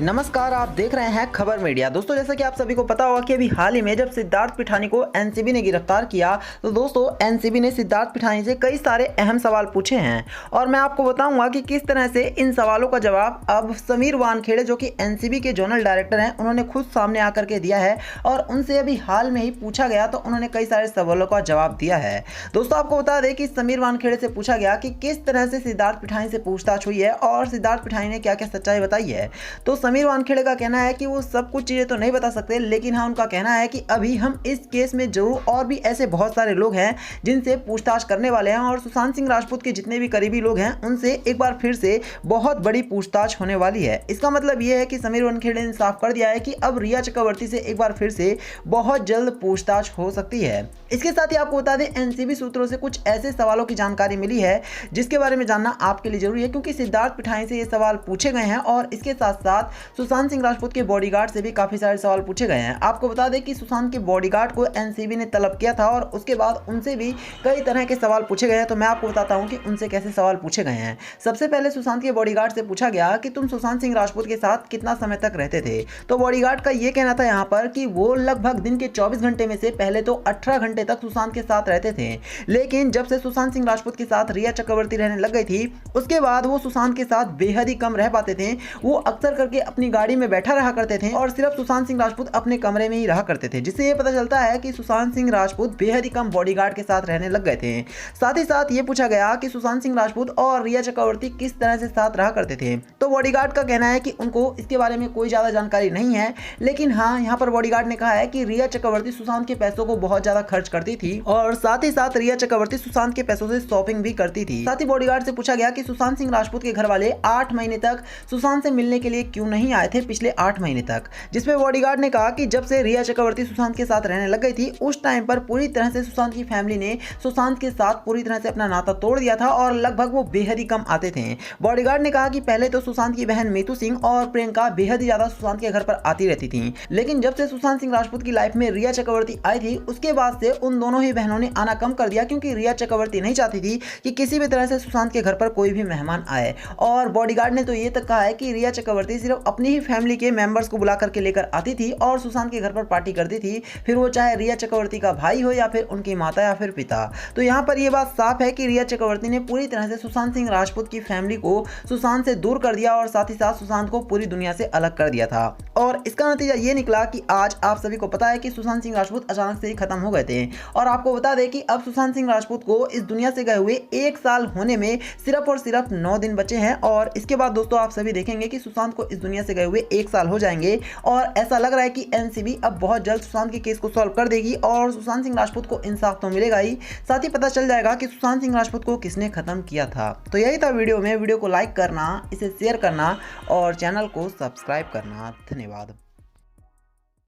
नमस्कार, आप देख रहे हैं खबर मीडिया। दोस्तों, जैसा कि आप सभी को पता होगा कि अभी हाल ही में जब सिद्धार्थ पिठानी को एनसीबी ने गिरफ्तार किया तो दोस्तों एनसीबी ने सिद्धार्थ पिठानी से कई सारे अहम सवाल पूछे हैं और मैं आपको बताऊंगा कि किस तरह से इन सवालों का जवाब अब समीर वानखेड़े जो कि एनसीबी के जोनल डायरेक्टर हैं उन्होंने खुद सामने आकर के दिया है और उनसे अभी हाल में ही पूछा गया तो उन्होंने कई सारे सवालों का जवाब दिया है। दोस्तों, आपको बता दें कि समीर वानखेड़े से पूछा गया कि किस तरह से सिद्धार्थ पिठानी से पूछताछ हुई है और सिद्धार्थ पिठानी ने क्या क्या सच्चाई बताई है। तो समीर वानखेड़े का कहना है कि वो सब कुछ चीज़ें तो नहीं बता सकते, लेकिन हाँ उनका कहना है कि अभी हम इस केस में जरूर और भी ऐसे बहुत सारे लोग हैं जिनसे पूछताछ करने वाले हैं और सुशांत सिंह राजपूत के जितने भी करीबी लोग हैं उनसे एक बार फिर से बहुत बड़ी पूछताछ होने वाली है। इसका मतलब ये है कि समीर वानखेड़े ने साफ कर दिया है कि अब रिया चक्रवर्ती से एक बार फिर से बहुत जल्द पूछताछ हो सकती है। इसके साथ ही आपको बता दें एनसीबी सूत्रों से कुछ ऐसे सवालों की जानकारी मिली है जिसके बारे में जानना आपके लिए जरूरी है, क्योंकि सिद्धार्थ पिठानी से ये सवाल पूछे गए हैं और इसके साथ साथ सुशांत सिंह राजपूत के बॉडीगार्ड से भी काफी सारे सवाल पूछे गए हैं। आपको बता दें कि सुशांत के बॉडीगार्ड को एनसीबी ने तलब किया था और उसके बाद उनसे भी कई तरह के सवाल पूछे गए हैं। तो मैं आपको बताता हूं कि उनसे कैसे सवाल पूछे गए हैं। सबसे पहले सुशांत के बॉडीगार्ड से पूछा गया कि तुम सुशांत सिंह राजपूत के साथ कितना समय तक रहते थे। तो बॉडीगार्ड का यह कहना था यहाँ पर कि वो लगभग दिन के 24 घंटे में से पहले तो 18 घंटे तक सुशांत के साथ रहते थे, लेकिन जब से सुशांत सिंह राजपूत के साथ रिया चक्रवर्ती रहने लग गई थी उसके बाद वो सुशांत के साथ बेहद ही कम रह पाते थे। वो अक्सर करके अपनी गाड़ी में बैठा रहा करते थे और सिर्फ सुशांत सिंह राजपूत अपने कमरे में ही रहा करते थे, जिससे ये पता चलता है कि सुशांत सिंह राजपूत बेहद ही कम बॉडीगार्ड के साथ रहने लग गए थे। साथ ही साथ ये पूछा गया कि सुशांत सिंह राजपूत और रिया चक्रवर्ती किस तरह से साथ रहा करते थे। तो बॉडीगार्ड का कहना है कि उनको इसके बारे में कोई ज्यादा जानकारी नहीं है, लेकिन हाँ यहाँ पर बॉडीगार्ड ने कहा है कि रिया चक्रवर्ती सुशांत के पैसों को बहुत ज्यादा खर्च करती थी और साथ ही साथ रिया चक्रवर्ती सुशांत के पैसों से शॉपिंग भी करती थी। साथ ही बॉडीगार्ड से पूछा गया कि सुशांत सिंह राजपूत के घर वाले 8 महीने तक सुशांत से मिलने के लिए क्यों नहीं आए थे पिछले 8 महीने तक, जिसमें बॉडीगार्ड ने कहा कि जब से रिया चक्रवर्ती सुशांत के साथ रहने लग गई थी उस टाइम पर पूरी तरह से सुशांत की फैमिली ने सुशांत के साथ पूरी तरह से अपना नाता तोड़ दिया था और लगभग वो बेहद ही कम आते थे। बॉडीगार्ड ने कहा कि पहले तो सुशांत की बहन मीतू सिंह और प्रियंका बेहद ही ज्यादा सुशांत के घर पर आती रहती थी, लेकिन जब से सुशांत सिंह राजपूत की लाइफ में रिया चक्रवर्ती आई थी उसके बाद से उन दोनों ही बहनों ने आना कम कर दिया, क्योंकि रिया चक्रवर्ती नहीं चाहती थी कि किसी भी तरह से सुशांत के घर पर कोई भी मेहमान आए। और बॉडीगार्ड ने तो ये तक कहा है कि रिया चक्रवर्ती सिर्फ अपनी ही फैमिली के मेंबर्स को बुला करके लेकर आती थी और सुशांत के घर पर पार्टी करती थी, फिर वो चाहे रिया चक्रवर्ती का भाई हो या फिर उनकी माता या फिर पिता। तो यहाँ पर यह बात साफ है कि रिया चक्रवर्ती ने पूरी तरह से सुशांत सिंह राजपूत की फैमिली को सुशांत से दूर कर दिया और साथ ही साथ सुशांत को पूरी दुनिया से अलग कर दिया था। और इसका नतीजा ये निकला कि आज आप सभी को पता है कि सुशांत सिंह राजपूत अचानक से ही खत्म हो गए थे। और आपको बता दें कि अब सुशांत सिंह राजपूत को इस दुनिया से गए हुए 1 साल होने में सिर्फ और सिर्फ 9 दिन बचे हैं और इसके बाद दोस्तों आप सभी देखेंगे कि सुशांत को इस दुनिया से गए हुए 1 साल हो जाएंगे और ऐसा लग रहा है कि एनसीबी अब बहुत जल्द सुशांत के केस को सॉल्व कर देगी और सुशांत सिंह राजपूत को इंसाफ तो मिलेगा ही, साथ ही पता चल जाएगा कि सुशांत सिंह राजपूत को किसने खत्म किया था। तो यही था वीडियो में। वीडियो को लाइक करना, इसे शेयर करना और चैनल को सब्सक्राइब करना। धन्यवाद।